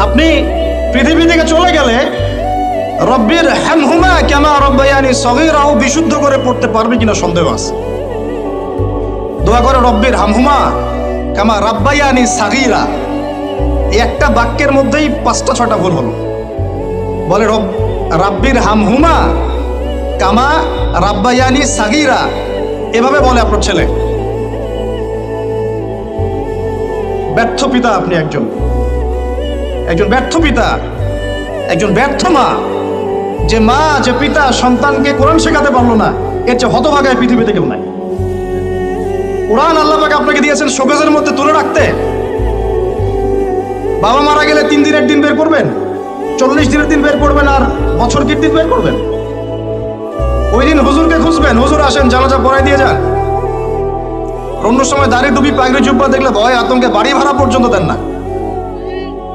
আপনি পৃথিবী থেকে চলে গেলে রব্বির হামহুমা কামা রব্বায়ানি সগীরাও বিশুদ্ধ করে পড়তে পারবে কিনা সন্দেহ আছে। দোয়া করে রব্বির হামহুমা কামা রাব্বায়ানি সাগীরা, এই একটা বাক্যের মধ্যেই 5টা-6টা ভুল হলো। বলে রাব্বির হামহুমা কামা রাব্বায়ানি সাগীরা, এভাবে বলে আপনার ছেলে। ব্যর্থ পিতা আপনি, একজন ব্যর্থ পিতা, একজন ব্যর্থ মা। যে মা, যে পিতা সন্তানকে কোরআন শেখাতে পারলো না, এর চেয়ে হতভাগায় পৃথিবীতে কেউ নাই। কোরআন আল্লাহ পাক আপনাকে দিয়েছেন শোকেজের মধ্যে তুলে রাখতে। বাবা মারা গেলে 3 দিনের দিন বের করবেন, 40 দিনের দিন বের করবেন, আর বছর কি দিন বের করবেন। ওই দিন হুজুরকে খুঁজবেন, হুজুর আসেন জানাজা পড়াই দিয়ে যান। অন্য সময় দাড়ি টুপি পাগড়ি জুব্বা দেখলে ভয় আতঙ্কে বাড়ি ভাড়া পর্যন্ত দেন না।